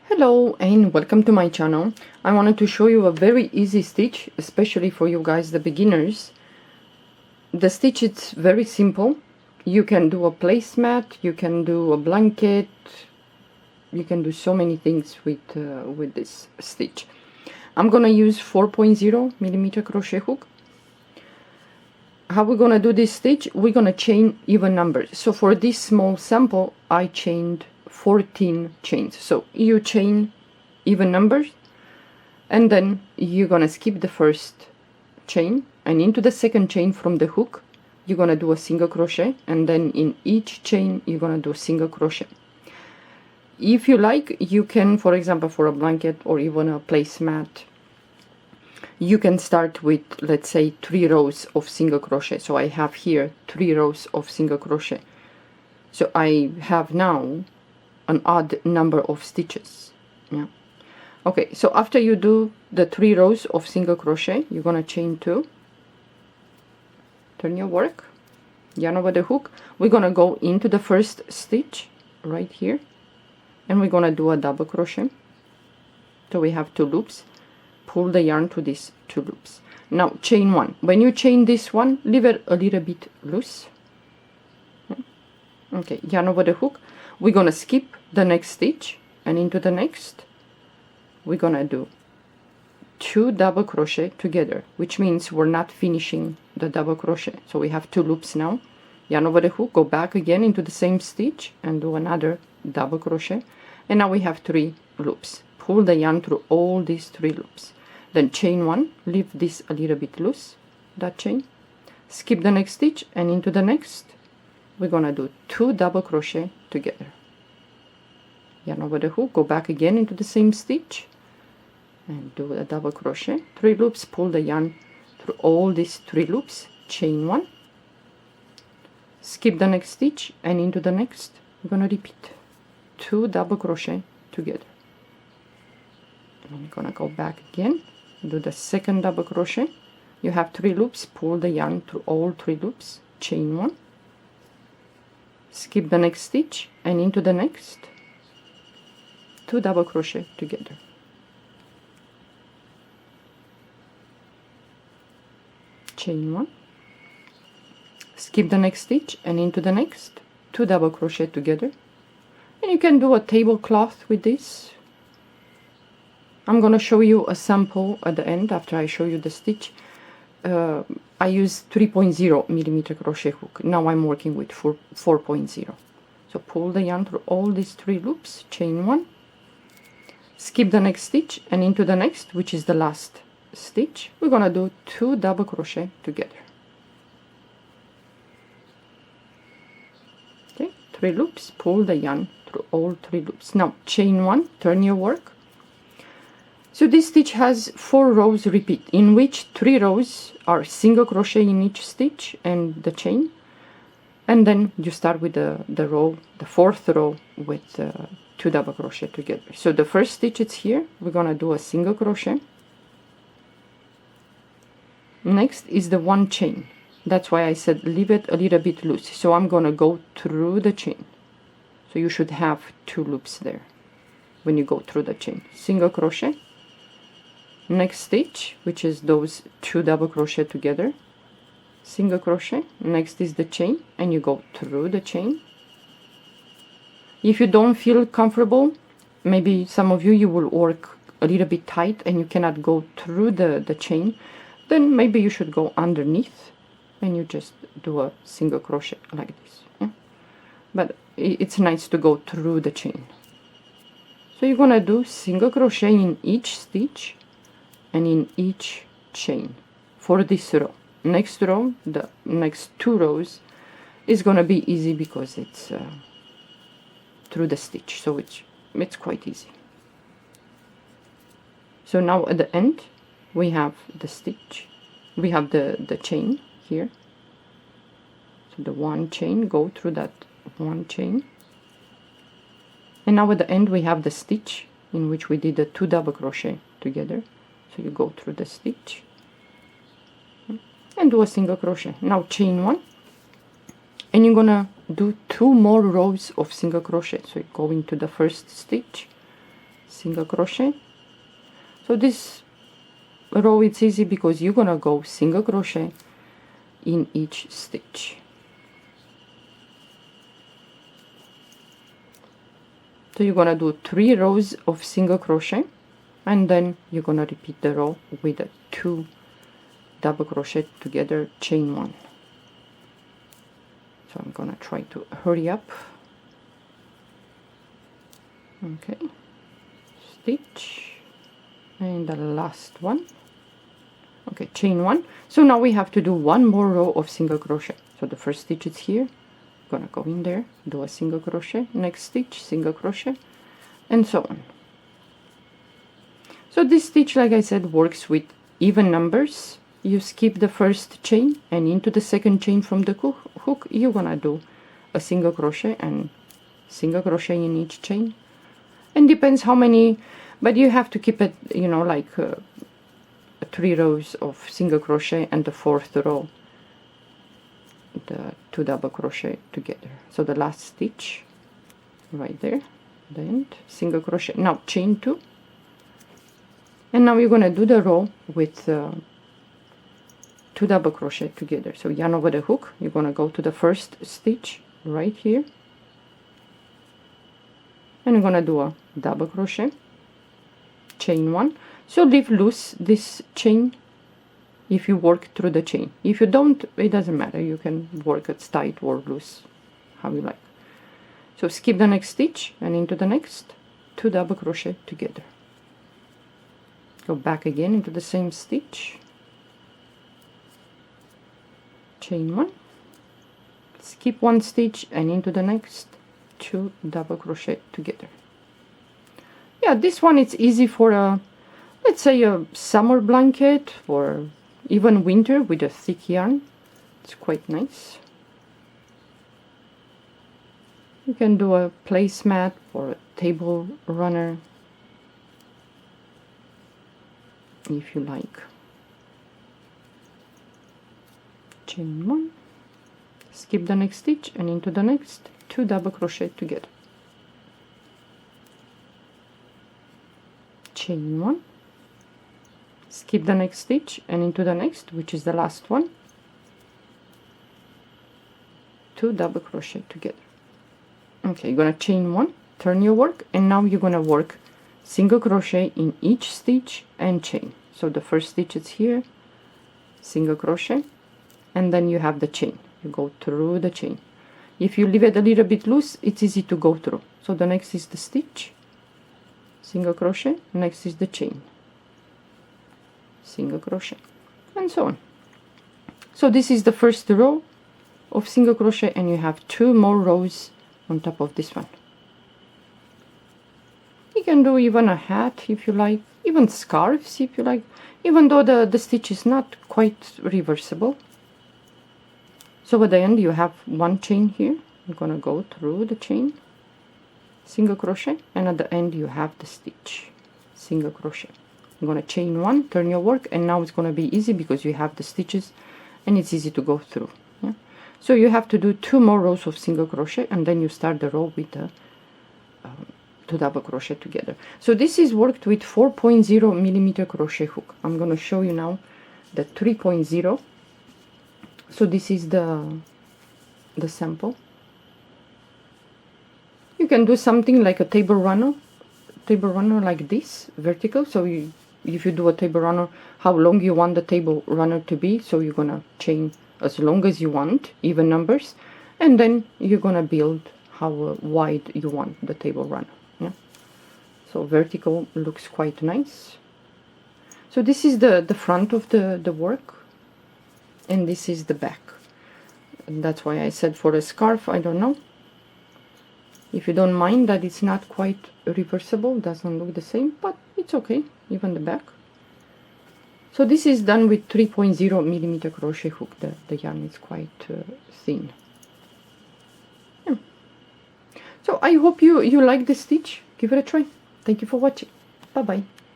Hello and welcome to my channel. I wanted to show you a very easy stitch, especially for you guys, the beginners. The stitch is very simple. You can do a placemat, you can do a blanket, you can do so many things with this stitch. I'm gonna use 4.0 millimeter crochet hook. How we're gonna do this stitch? We're gonna chain even numbers. So for this small sample, I chained 14 chains. So you chain even numbers, and then you're gonna skip the first chain, and into the second chain from the hook you're gonna do a single crochet, and then in each chain you're gonna do a single crochet. If you like, you can, for example, for a blanket or even a placemat, you can start with, let's say, 3 rows of single crochet. So I have here 3 rows of single crochet, so I have now an odd number of stitches. Yeah. Okay, so after you do the 3 rows of single crochet, you're gonna chain 2, turn your work, yarn over the hook. We're gonna go into the first stitch right here, and we're gonna do a double crochet. So we have 2 loops. Pull the yarn to these 2 loops. Now chain 1. When you chain this one, leave it a little bit loose. Okay, yarn over the hook. We're gonna skip the next stitch, and into the next we're gonna do 2 double crochet together, which means we're not finishing the double crochet. So we have 2 loops now. Yarn over the hook, go back again into the same stitch and do another double crochet, and now we have 3 loops. Pull the yarn through all these 3 loops, then chain 1, leave this a little bit loose, that chain, skip the next stitch, and into the next we're gonna do 2 double crochet together. Yarn over the hook, go back again into the same stitch and do a double crochet, 3 loops, pull the yarn through all these 3 loops, chain 1, skip the next stitch, and into the next we're gonna repeat 2 double crochet together. And I'm gonna go back again, do the second double crochet. You have 3 loops, pull the yarn through all 3 loops, chain 1, skip the next stitch, and into the next 2 double crochet together. Chain 1, skip the next stitch, and into the next 2 double crochet together. And you can do a tablecloth with this. I'm gonna show you a sample at the end after I show you the stitch. I use 3.0 millimeter crochet hook. Now I'm working with 4.0. So pull the yarn through all these 3 loops, chain 1, skip the next stitch, and into the next, which is the last stitch, we're gonna do 2 double crochet together. Okay, 3 loops, pull the yarn through all 3 loops. Now chain 1, turn your work. So this stitch has 4 rows repeat, in which 3 rows are single crochet in each stitch and the chain, and then you start with the 4th row with 2 double crochet together. So the first stitch is here, we're gonna do a single crochet. Next is the 1 chain. That's why I said leave it a little bit loose. So I'm gonna go through the chain. So you should have 2 loops there when you go through the chain. Single crochet. Next stitch, which is those 2 double crochet together, single crochet. Next is the chain, and you go through the chain. If you don't feel comfortable, maybe some of you will work a little bit tight and you cannot go through the chain, then maybe you should go underneath and you just do a single crochet like this. Yeah? But it's nice to go through the chain. So you're gonna do single crochet in each stitch and in each chain for this row. Next row, the next 2 rows, is gonna be easy because it's through the stitch, so it's quite easy. So now at the end we have the stitch, we have the chain here. So the 1 chain, go through that 1 chain, and now at the end we have the stitch in which we did the 2 double crochet together. So you go through the stitch and do a single crochet. Now chain 1, and you're gonna do 2 more rows of single crochet. So you go into the first stitch, single crochet. So this row it's easy because you're gonna go single crochet in each stitch. So you're gonna do 3 rows of single crochet, and then you're gonna repeat the row with a 2 double crochet together, chain 1. So I'm gonna try to hurry up. Okay, stitch, and the last one. Okay, chain 1. So now we have to do 1 more row of single crochet. So the first stitch is here, gonna go in there, do a single crochet, next stitch, single crochet, and so on. So this stitch, like I said, works with even numbers. You skip the first chain, and into the second chain from the hook you're gonna do a single crochet and single crochet in each chain, and depends how many, but you have to keep it, you know, like 3 rows of single crochet, and the 4th row the 2 double crochet together. So the last stitch right there, the end, single crochet, now chain 2, and now you're gonna do the row with 2 double crochet together. So yarn over the hook, you're gonna go to the first stitch right here, and you're gonna do a double crochet, chain 1. So leave loose this chain if you work through the chain. If you don't, it doesn't matter, you can work it tight or loose, how you like. So skip the next stitch, and into the next 2 double crochet together. Go back again into the same stitch, chain 1, skip 1 stitch, and into the next 2 double crochet together. Yeah, this one it's easy for a, let's say, a summer blanket or even winter with a thick yarn. It's quite nice. You can do a placemat or a table runner if you like. Chain 1, skip the next stitch, and into the next 2 double crochet together. Chain 1, skip the next stitch, and into the next, which is the last one, 2 double crochet together. Okay, you're gonna chain 1, turn your work, and now you're gonna work single crochet in each stitch and chain. So the first stitch is here, single crochet, and then you have the chain. You go through the chain. If you leave it a little bit loose, it's easy to go through. So the next is the stitch, single crochet, next is the chain, single crochet, and so on. So this is the first row of single crochet, and you have 2 more rows on top of this one. You can do even a hat if you like, even scarves if you like, even though the stitch is not quite reversible. So at the end you have 1 chain here, you're gonna go through the chain, single crochet, and at the end you have the stitch, single crochet. You're gonna chain 1, turn your work, and now it's gonna be easy because you have the stitches and it's easy to go through. Yeah? So you have to do 2 more rows of single crochet, and then you start the row with the 2 double crochet together. So this is worked with 4.0 millimeter crochet hook. I'm gonna show you now the 3.0. So this is the sample. You can do something like a table runner like this, vertical. So if you do a table runner, how long you want the table runner to be, so you're gonna chain as long as you want, even numbers, and then you're gonna build how wide you want the table runner. Yeah. So vertical looks quite nice. So this is the front of the work, and this is the back. And that's why I said for a scarf, I don't know. If you don't mind that it's not quite reversible, doesn't look the same, but it's okay, even the back. So this is done with 3.0 millimeter crochet hook. The yarn is quite thin. Yeah. So I hope you like the stitch. Give it a try. Thank you for watching. Bye bye.